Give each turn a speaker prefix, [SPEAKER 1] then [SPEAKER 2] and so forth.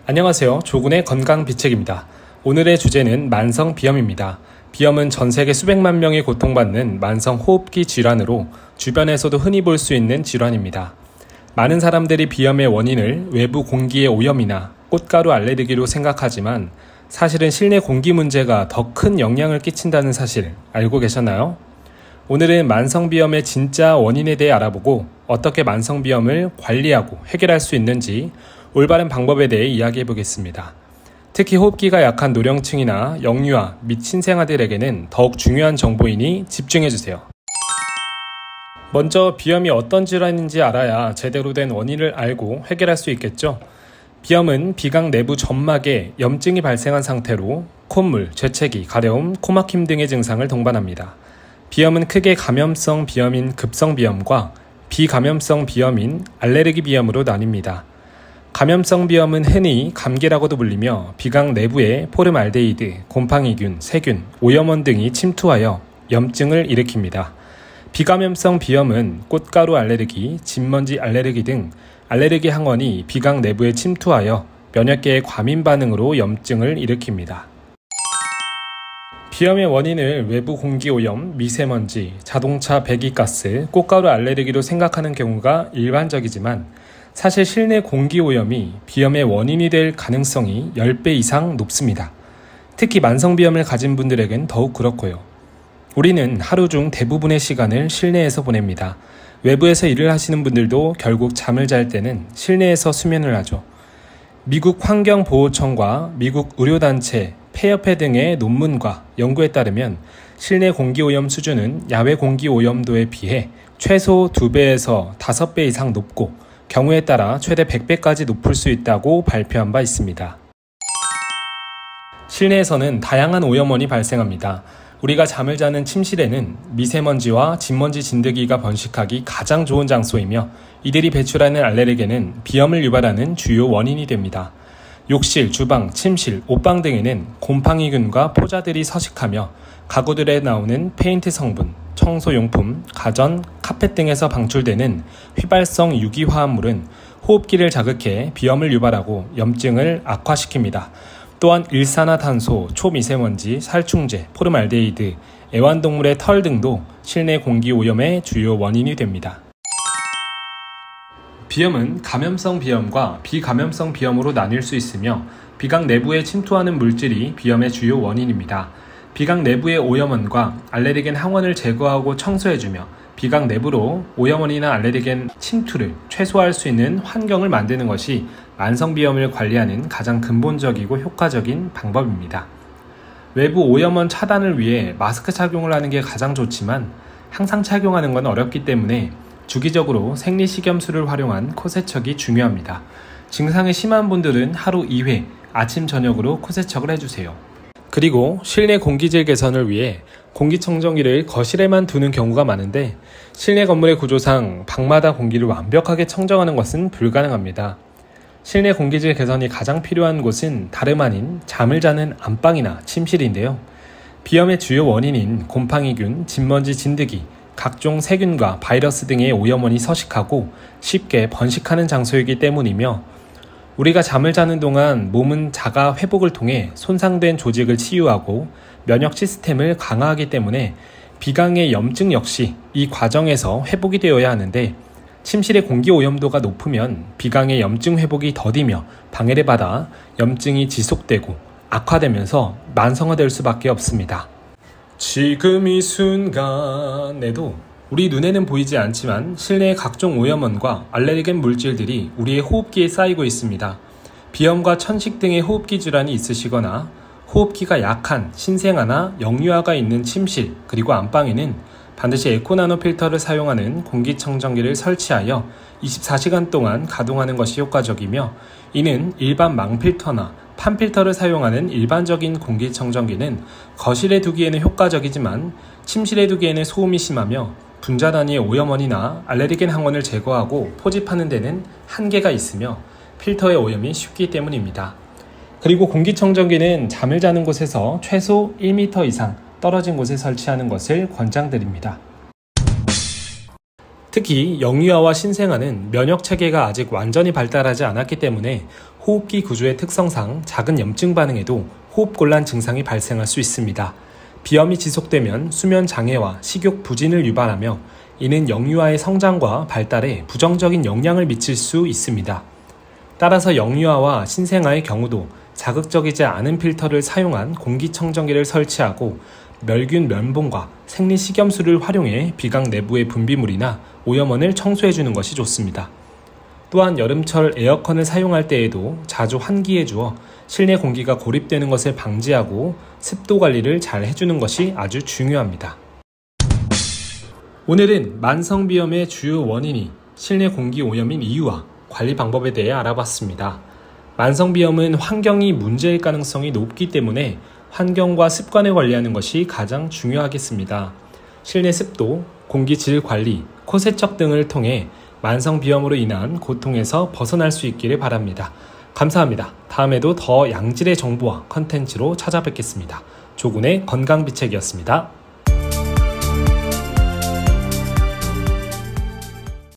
[SPEAKER 1] 안녕하세요. 조군의 건강비책입니다. 오늘의 주제는 만성비염입니다. 비염은 전 세계 수백만 명이 고통받는 만성호흡기 질환으로 주변에서도 흔히 볼 수 있는 질환입니다. 많은 사람들이 비염의 원인을 외부 공기의 오염이나 꽃가루 알레르기로 생각하지만 사실은 실내 공기 문제가 더 큰 영향을 끼친다는 사실 알고 계셨나요? 오늘은 만성비염의 진짜 원인에 대해 알아보고 어떻게 만성비염을 관리하고 해결할 수 있는지 올바른 방법에 대해 이야기해 보겠습니다. 특히 호흡기가 약한 노령층이나 영유아 및 신생아들에게는 더욱 중요한 정보이니 집중해 주세요. 먼저 비염이 어떤 질환인지 알아야 제대로 된 원인을 알고 해결할 수 있겠죠. 비염은 비강 내부 점막에 염증이 발생한 상태로 콧물, 재채기, 가려움, 코막힘 등의 증상을 동반합니다. 비염은 크게 감염성 비염인 급성비염과 비감염성 비염인 알레르기 비염으로 나뉩니다. 감염성 비염은 흔히 감기라고도 불리며 비강 내부에 포름알데히드, 곰팡이균, 세균, 오염원 등이 침투하여 염증을 일으킵니다. 비감염성 비염은 꽃가루 알레르기, 진먼지 알레르기 등 알레르기 항원이 비강 내부에 침투하여 면역계의 과민 반응으로 염증을 일으킵니다. 비염의 원인을 외부 공기 오염, 미세먼지, 자동차 배기가스, 꽃가루 알레르기로 생각하는 경우가 일반적이지만 사실 실내 공기 오염이 비염의 원인이 될 가능성이 10배 이상 높습니다. 특히 만성비염을 가진 분들에겐 더욱 그렇고요. 우리는 하루 중 대부분의 시간을 실내에서 보냅니다. 외부에서 일을 하시는 분들도 결국 잠을 잘 때는 실내에서 수면을 하죠. 미국 환경보호청과 미국 의료단체, 폐협회 등의 논문과 연구에 따르면 실내 공기오염 수준은 야외 공기오염도에 비해 최소 2배에서 5배 이상 높고 경우에 따라 최대 100배까지 높을 수 있다고 발표한 바 있습니다. 실내에서는 다양한 오염원이 발생합니다. 우리가 잠을 자는 침실에는 미세먼지와 진먼지 진드기가 번식하기 가장 좋은 장소이며 이들이 배출하는 알레르겐은 비염을 유발하는 주요 원인이 됩니다. 욕실, 주방, 침실, 옷방 등에는 곰팡이균과 포자들이 서식하며 가구들에 나오는 페인트 성분, 청소용품, 가전, 카펫 등에서 방출되는 휘발성 유기화합물은 호흡기를 자극해 비염을 유발하고 염증을 악화시킵니다. 또한 일산화탄소, 초미세먼지, 살충제, 포름알데히드, 애완동물의 털 등도 실내 공기 오염의 주요 원인이 됩니다. 비염은 감염성 비염과 비감염성 비염으로 나뉠 수 있으며 비강 내부에 침투하는 물질이 비염의 주요 원인입니다. 비강 내부의 오염원과 알레르겐 항원을 제거하고 청소해주며 비강 내부로 오염원이나 알레르겐 침투를 최소화할 수 있는 환경을 만드는 것이 만성비염을 관리하는 가장 근본적이고 효과적인 방법입니다. 외부 오염원 차단을 위해 마스크 착용을 하는 게 가장 좋지만 항상 착용하는 건 어렵기 때문에 주기적으로 생리식염수를 활용한 코 세척이 중요합니다. 증상이 심한 분들은 하루 2회 아침 저녁으로 코 세척을 해주세요. 그리고 실내 공기질 개선을 위해 공기청정기를 거실에만 두는 경우가 많은데 실내 건물의 구조상 방마다 공기를 완벽하게 청정하는 것은 불가능합니다. 실내 공기질 개선이 가장 필요한 곳은 다름 아닌 잠을 자는 안방이나 침실인데요. 비염의 주요 원인인 곰팡이균, 진먼지 진드기, 각종 세균과 바이러스 등의 오염원이 서식하고 쉽게 번식하는 장소이기 때문이며 우리가 잠을 자는 동안 몸은 자가 회복을 통해 손상된 조직을 치유하고 면역 시스템을 강화하기 때문에 비강의 염증 역시 이 과정에서 회복이 되어야 하는데 침실의 공기 오염도가 높으면 비강의 염증 회복이 더디며 방해를 받아 염증이 지속되고 악화되면서 만성화될 수밖에 없습니다. 지금 이 순간에도 우리 눈에는 보이지 않지만 실내의 각종 오염원과 알레르겐 물질들이 우리의 호흡기에 쌓이고 있습니다. 비염과 천식 등의 호흡기 질환이 있으시거나 호흡기가 약한 신생아나 영유아가 있는 침실 그리고 안방에는 반드시 에코나노 필터를 사용하는 공기청정기를 설치하여 24시간 동안 가동하는 것이 효과적이며 이는 일반 망필터나 판필터를 사용하는 일반적인 공기청정기는 거실에 두기에는 효과적이지만 침실에 두기에는 소음이 심하며 분자 단위의 오염원이나 알레르겐 항원을 제거하고 포집하는 데는 한계가 있으며 필터의 오염이 쉽기 때문입니다. 그리고 공기청정기는 잠을 자는 곳에서 최소 1m 이상 떨어진 곳에 설치하는 것을 권장드립니다. 특히 영유아와 신생아는 면역체계가 아직 완전히 발달하지 않았기 때문에 호흡기 구조의 특성상 작은 염증 반응에도 호흡곤란 증상이 발생할 수 있습니다. 비염이 지속되면 수면 장애와 식욕 부진을 유발하며 이는 영유아의 성장과 발달에 부정적인 영향을 미칠 수 있습니다. 따라서 영유아와 신생아의 경우도 자극적이지 않은 필터를 사용한 공기청정기를 설치하고 멸균 면봉과 생리식염수를 활용해 비강 내부의 분비물이나 오염원을 청소해주는 것이 좋습니다. 또한 여름철 에어컨을 사용할 때에도 자주 환기해 주어 실내 공기가 고립되는 것을 방지하고 습도 관리를 잘 해주는 것이 아주 중요합니다. 오늘은 만성비염의 주요 원인이 실내 공기 오염인 이유와 관리 방법에 대해 알아봤습니다. 만성비염은 환경이 문제일 가능성이 높기 때문에 환경과 습관을 관리하는 것이 가장 중요하겠습니다. 실내 습도, 공기질 관리, 코 세척 등을 통해 만성비염으로 인한 고통에서 벗어날 수 있기를 바랍니다. 감사합니다. 다음에도 더 양질의 정보와 컨텐츠로 찾아뵙겠습니다. 조군의 건강비책이었습니다.